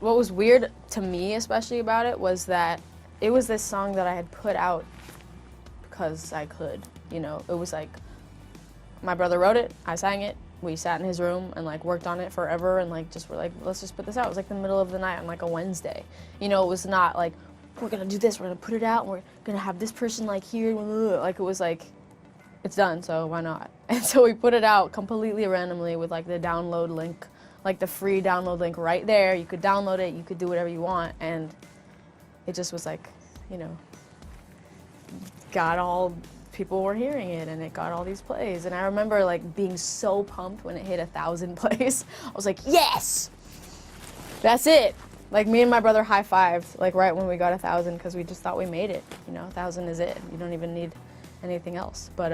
what was weird to me, especially about it, was that it was this song that I had put out because I could, you know. It was like, my brother wrote it, I sang it, we sat in his room and like worked on it forever and like just were like, let's just put this out. It was like the middle of the night on like a Wednesday. You know, it was not like, we're gonna do this, we're gonna put it out, and we're gonna have this person like here, like it was like, it's done, so why not? And so we put it out completely randomly with like the download link, like the free download link right there. You could download it, you could do whatever you want, and it just was like, you know, people were hearing it and it got all these plays. And I remember like being so pumped when it hit 1,000 plays. I was like, yes, that's it. Like me and my brother high-fived like right when we got 1,000 because we just thought we made it. You know, 1,000 is it. You don't even need anything else. But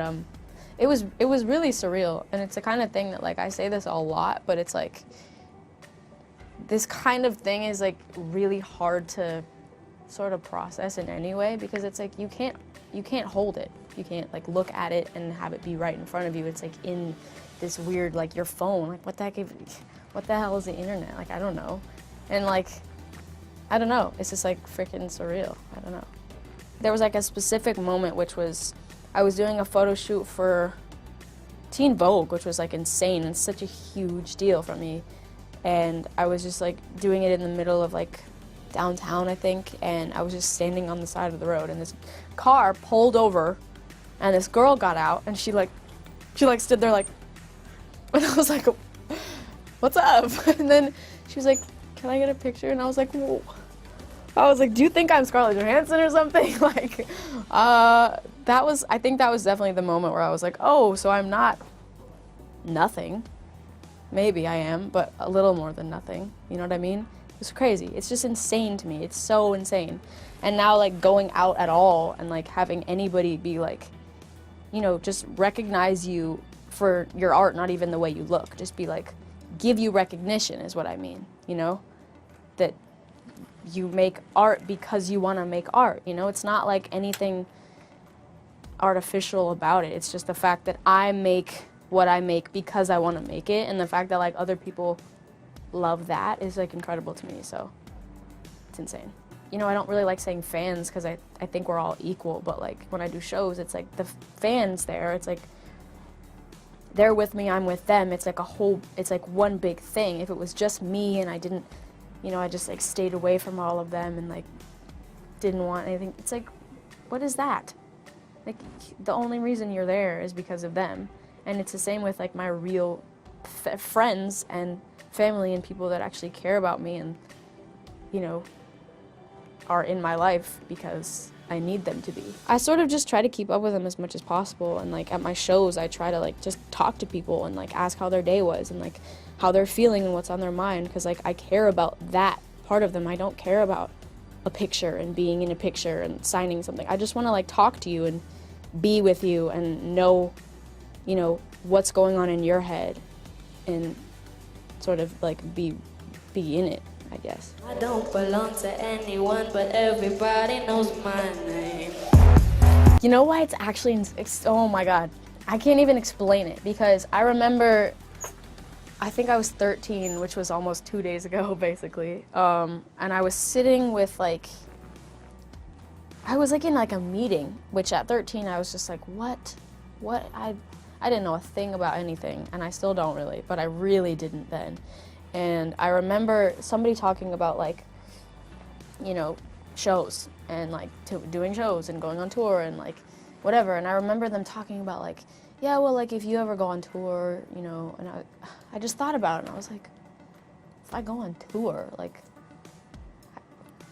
it was really surreal, and it's the kind of thing that like I say this a lot, but it's like this kind of thing is like really hard to sort of process in any way, because it's like you can't hold it. You can't like look at it and have it be right in front of you. It's like in this weird like your phone. Like what the hell is the internet? Like I don't know. And like I don't know. It's just like freaking surreal. I don't know. There was like a specific moment, which was I was doing a photo shoot for Teen Vogue, which was like insane and such a huge deal for me. And I was just like doing it in the middle of like downtown, I think, and I was just standing on the side of the road, and this car pulled over, and this girl got out, and she stood there like, and I was like, what's up? And then she was like, can I get a picture? And I was like, whoa. I was like, do you think I'm Scarlett Johansson or something? Like, I think that was definitely the moment where I was like, oh, so I'm not nothing. Maybe I am, but a little more than nothing. You know what I mean? It's crazy. It's just insane to me. It's so insane. And now like going out at all and like having anybody be like, you know, just recognize you for your art, not even the way you look. Just be like, give you recognition is what I mean, you know? That you make art because you want to make art, you know? It's not like anything artificial about it. It's just the fact that I make what I make because I want to make it, and the fact that like other people love that is like incredible to me, so it's insane. You know, I don't really like saying fans because I think we're all equal, but like when I do shows, it's like the fans there, it's like they're with me, I'm with them. It's like it's like one big thing. If it was just me and I didn't, you know, I just like stayed away from all of them and like didn't want anything, it's like, what is that? Like the only reason you're there is because of them. And it's the same with like my real friends and family and people that actually care about me and, you know, are in my life because I need them to be. I sort of just try to keep up with them as much as possible, and like at my shows I try to like just talk to people and like ask how their day was and like how they're feeling and what's on their mind, because like I care about that part of them. I don't care about a picture and being in a picture and signing something. I just want to like talk to you and be with you and know, you know, what's going on in your head and sort of like be in it, I guess. I don't belong to anyone, but everybody knows my name. You know why it's actually, oh my God, I can't even explain it, because I remember, I think I was 13, which was almost 2 days ago, basically, and I was sitting with like, I was like in like a meeting, which at 13 I was just like, what, I didn't know a thing about anything, and I still don't really, but I really didn't then. And I remember somebody talking about like, you know, shows and like doing shows and going on tour and like whatever. And I remember them talking about like, yeah, well, like if you ever go on tour, you know, and I just thought about it and I was like, if I go on tour, like,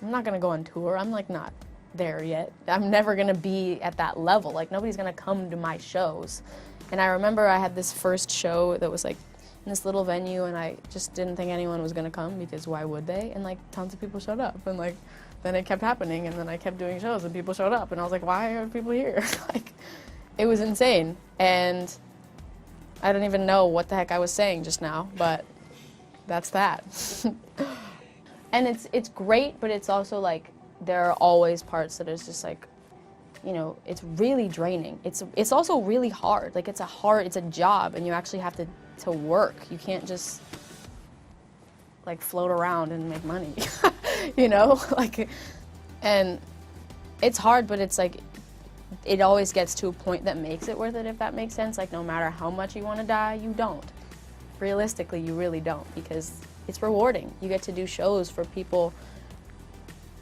I'm not gonna go on tour. I'm like not there yet. I'm never gonna be at that level. Like nobody's gonna come to my shows. And I remember I had this first show that was like in this little venue, and I just didn't think anyone was gonna come because why would they? And like tons of people showed up, and like then it kept happening, and then I kept doing shows and people showed up, and I was like, why are people here? Like it was insane. And I don't even know what the heck I was saying just now, but that's that. And it's great, but it's also like there are always parts that is just like, you know, it's really draining. It's also really hard. Like it's a job, and you actually have to work. You can't just, like float around and make money, you know, like, and it's hard, but it's like, it always gets to a point that makes it worth it, if that makes sense. Like, no matter how much you want to die, you don't. Realistically, you really don't, because it's rewarding. You get to do shows for people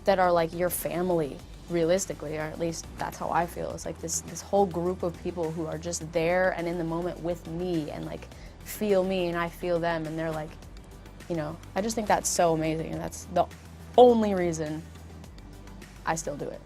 that are like your family, realistically, or at least that's how I feel. It's like this whole group of people who are just there and in the moment with me and like feel me and I feel them, and they're like, you know, I just think that's so amazing, and that's the only reason I still do it.